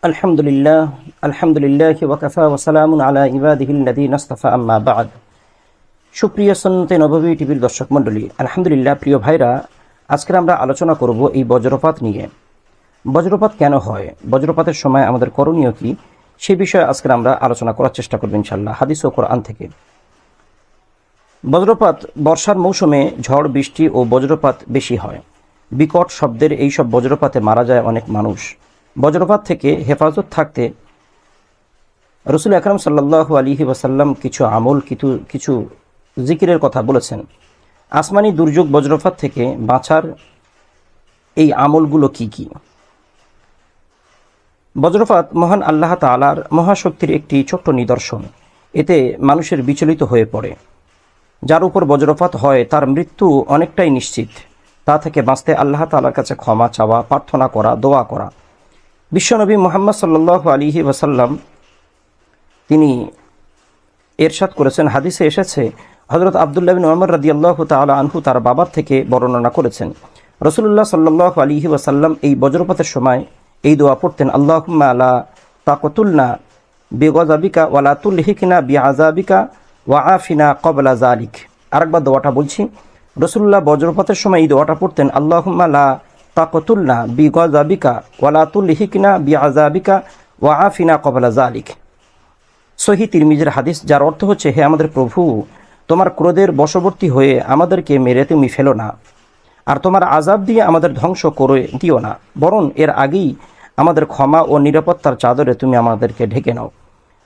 আলহামদুলিল্লাহ ওয়াকাফা ওয়া সালামুন আলা ইবাদিহিল্লাযীনা ইসতাফা আম্মা বা'দ। সুপ্রিয় সুন্নতে নববী টিভির দর্শক মণ্ডলী, আলহামদুলিল্লাহ, প্রিয় ভাইরা, আজকে আমরা আলোচনা করব এই বজ্রপাত নিয়ে। বজ্রপাত কেন হয়, বজ্রপাতের সময় আমাদের করণীয় কি, সেই বিষয়ে আজকে আমরা আলোচনা করার চেষ্টা করব ইনশাআল্লাহ হাদিস ও কোরআন থেকে। বজ্রপাত বর্ষার মৌসুমে ঝড় বৃষ্টি ও বজ্রপাত বেশি হয়। বিকট শব্দের এই সব বজ্রপাতে মারা যায় অনেক মানুষ। বজ্রপাত থেকে হেফাজত থাকতে রাসূল আকরাম সাল্লাল্লাহু আলাইহি ওয়াসাল্লাম কিছু জিকিরের কথা বলেছেন। আসমানি দুর্যোগ বজ্রপাত থেকে বাঁচার এই আমলগুলো কি কি? বজ্রপাত মহান আল্লাহ তাআলার মহাশক্তির একটি ছোট্ট নিদর্শন। এতে মানুষের বিচলিত হয়ে পড়ে। যার উপর বজ্রপাত হয় তার মৃত্যু অনেকটাই নিশ্চিত। তা থেকে বাঁচতে আল্লাহ তাআলার কাছে ক্ষমা চাওয়া, প্রার্থনা করা, দোয়া করা। বিশ্বনবী মুহাম্মদ সাল্লাল্লাহু আলাইহি ওয়াসাল্লাম তিনি ইরশাদ করেছেন, হাদিসে এসেছে, হযরত আব্দুল্লাহ ইবনে ওমর রাদিয়াল্লাহু তাআলা আনহু তার বাবার থেকে বর্ণনা করেছেন, রাসূলুল্লাহ সাল্লাল্লাহু আলাইহি ওয়াসাল্লাম এই বজ্রপাতের সময় এই দোয়া পড়তেন, আল্লাহুম্মা লা তাকতুলনা বিগযাবিকা ওয়া লা তুলহিকনা বিআযাবিকা ওয়া আফিনা ক্বাবলা যালিক। আরেকবার দোয়াটা বলছি, রাসূলুল্লাহ বজ্রপাতের সময় এই দোয়াটা পড়তেন, আল্লাহুম্মা লা তাকতুলনা বিগযাবিকা ওয়া লা তুলহিকনা বিআযাবিকা ওয়া আফিনা ক্বাবলা যালিক। সহিহ তিরমিজির হাদিস, যার অর্থ হচ্ছে, হে আমাদের প্রভু, তোমার ক্রোধের বশবর্তী হয়ে আমাদেরকে মেরে তুমি ফেলো না, আর তোমার আযাব দিয়ে আমাদের ধ্বংস করে দিও না, বরং এর আগেই আমাদের ক্ষমা ও নিরাপত্তার চাদরে তুমি আমাদেরকে ঢেকে নাও।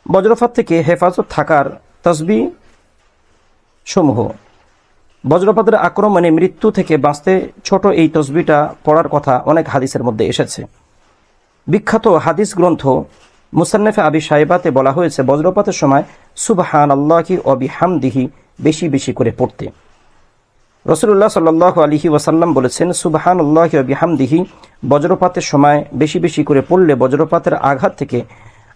বজ্রপাত থেকে হেফাজত থাকার তাসবিহ সমূহ। বজ্রপাতের আক্রমণে মৃত্যু থেকে বাঁচতে ছোট এই তসবিহটা পড়ার কথা অনেক হাদিসের মধ্যে এসেছে। বিখ্যাত হাদিস গ্রন্থ মুসান্নাফে আবি শাইবাতে বলা হয়েছে, বজ্রপাতের সময় সুবহানাল্লাহি ওয়া বিহামদিহি বেশি বেশি করে পড়তে। রাসূলুল্লাহ সাল্লাল্লাহু আলাইহি ওয়াসাল্লাম বলেছেন, সুবহানাল্লাহি ওয়া বিহামদিহি বজ্রপাতের সময় বেশি বেশি করে পড়লে বজ্রপাতের আঘাত থেকে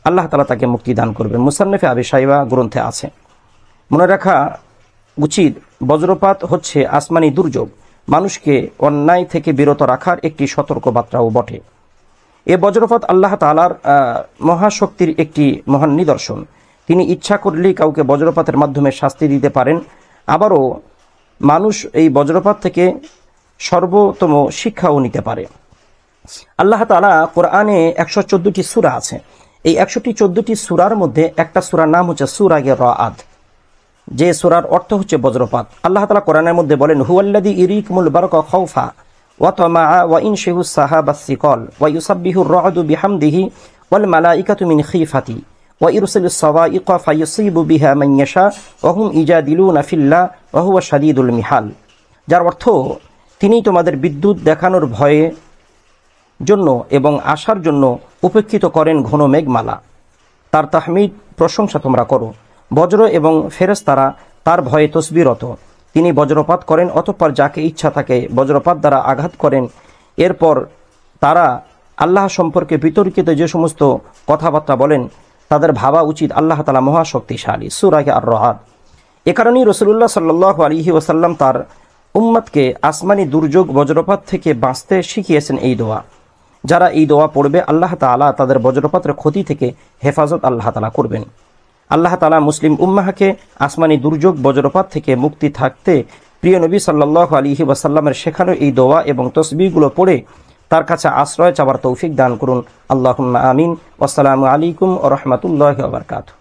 আল্লাহ তাআলা তাকে মুক্তি দান করবেন। মুসান্নাফে আবি শাইবা গ্রন্থে আছে। মনে রাখা উচিত, বজ্রপাত হচ্ছে আসমানি দুর্যোগ, মানুষকে অন্যায় থেকে বিরত রাখার একটি সতর্কবার্তাও বটে। এ বজ্রপাত আল্লাহ তাআলার মহাশক্তির একটি মহান নিদর্শন। তিনি ইচ্ছা করলেই কাউকে বজ্রপাতের মাধ্যমে শাস্তি দিতে পারেন। আবারও মানুষ এই বজ্রপাত থেকে সর্বোত্তম শিক্ষাও নিতে পারে। আল্লাহ তাআলা কোরআনে 114টি সূরা আছে। এই 114টি সূরার মধ্যে একটা সূরার নাম হচ্ছে সূরা রাআদ, যে সূরার অর্থ হচ্ছে বজ্রপাত। আল্লাহ তাআলা কোরআনের মধ্যে বলেন, হুয়াল্লাযী ইরিকুমুল বারাকা খাউফা ওয়া তামাআ ওয়া ইনশিহুস সাহাবাস সিকাল ওয়া ইউসাব্বিহুর রা'দু বিহামদিহি ওয়াল মালাইকাতু মিন খিফাতি ওয়া ইরসিলুস সাওয়াইকা ফায়ুসিবু বিহা মান ইয়াশা ওয়া হুম ইজাদিলুনা ফিল্লাহ ওয়া হুয়া শাদীদুল মিহাল। যার অর্থ, তিনি তোমাদের বিদ্যুৎ দেখানোর ভয়ে জন্য এবং আশার জন্য উপেক্ষিত করেন ঘন মেঘমালা। তার তাহমিদ প্রশংসা তোমরা করো। বজ্র এবং ফেরেশতারা তার ভয়ে তসবিহরত। তিনি বজ্রপাত করেন, অতঃপর যাকে ইচ্ছা তাকে বজ্রপাত দ্বারা আঘাত করেন। এরপর তারা আল্লাহ সম্পর্কে বিতর্কিত যে সমস্ত কথাবার্তা বলেন, তাদের ভাবা উচিত আল্লাহ তাআলা মহাশক্তিশালী। সূরা আর-রা'দ। এ কারণেই রাসূলুল্লাহ সাল্লাল্লাহু আলাইহি ওয়াসাল্লাম তার উম্মতকে আসমানি দুর্যোগ বজ্রপাত থেকে বাঁচতে শিখিয়েছেন এই দোয়া। যারা এই দোয়া পড়বে, আল্লাহ তাআলা তাদের বজ্রপাতের ক্ষতি থেকে হেফাজত আল্লাহ তাআলা করবেন। আল্লাহ তাআলা মুসলিম উম্মাহকে আসমানি দুর্যোগ বজ্রপাত থেকে মুক্তি থাকতে প্রিয় নবী সাল্লাল্লাহু আলাইহি ওয়াসাল্লামের শেখানো এই দোয়া এবং তসবিহগুলো পড়ে তার কাছে আশ্রয় চাওয়ার তৌফিক দান করুন। আল্লাহুম্মা আমিন। আসসালামু আলাইকুম ওয়া রাহমাতুল্লাহি ওয়া বারাকাতুহু।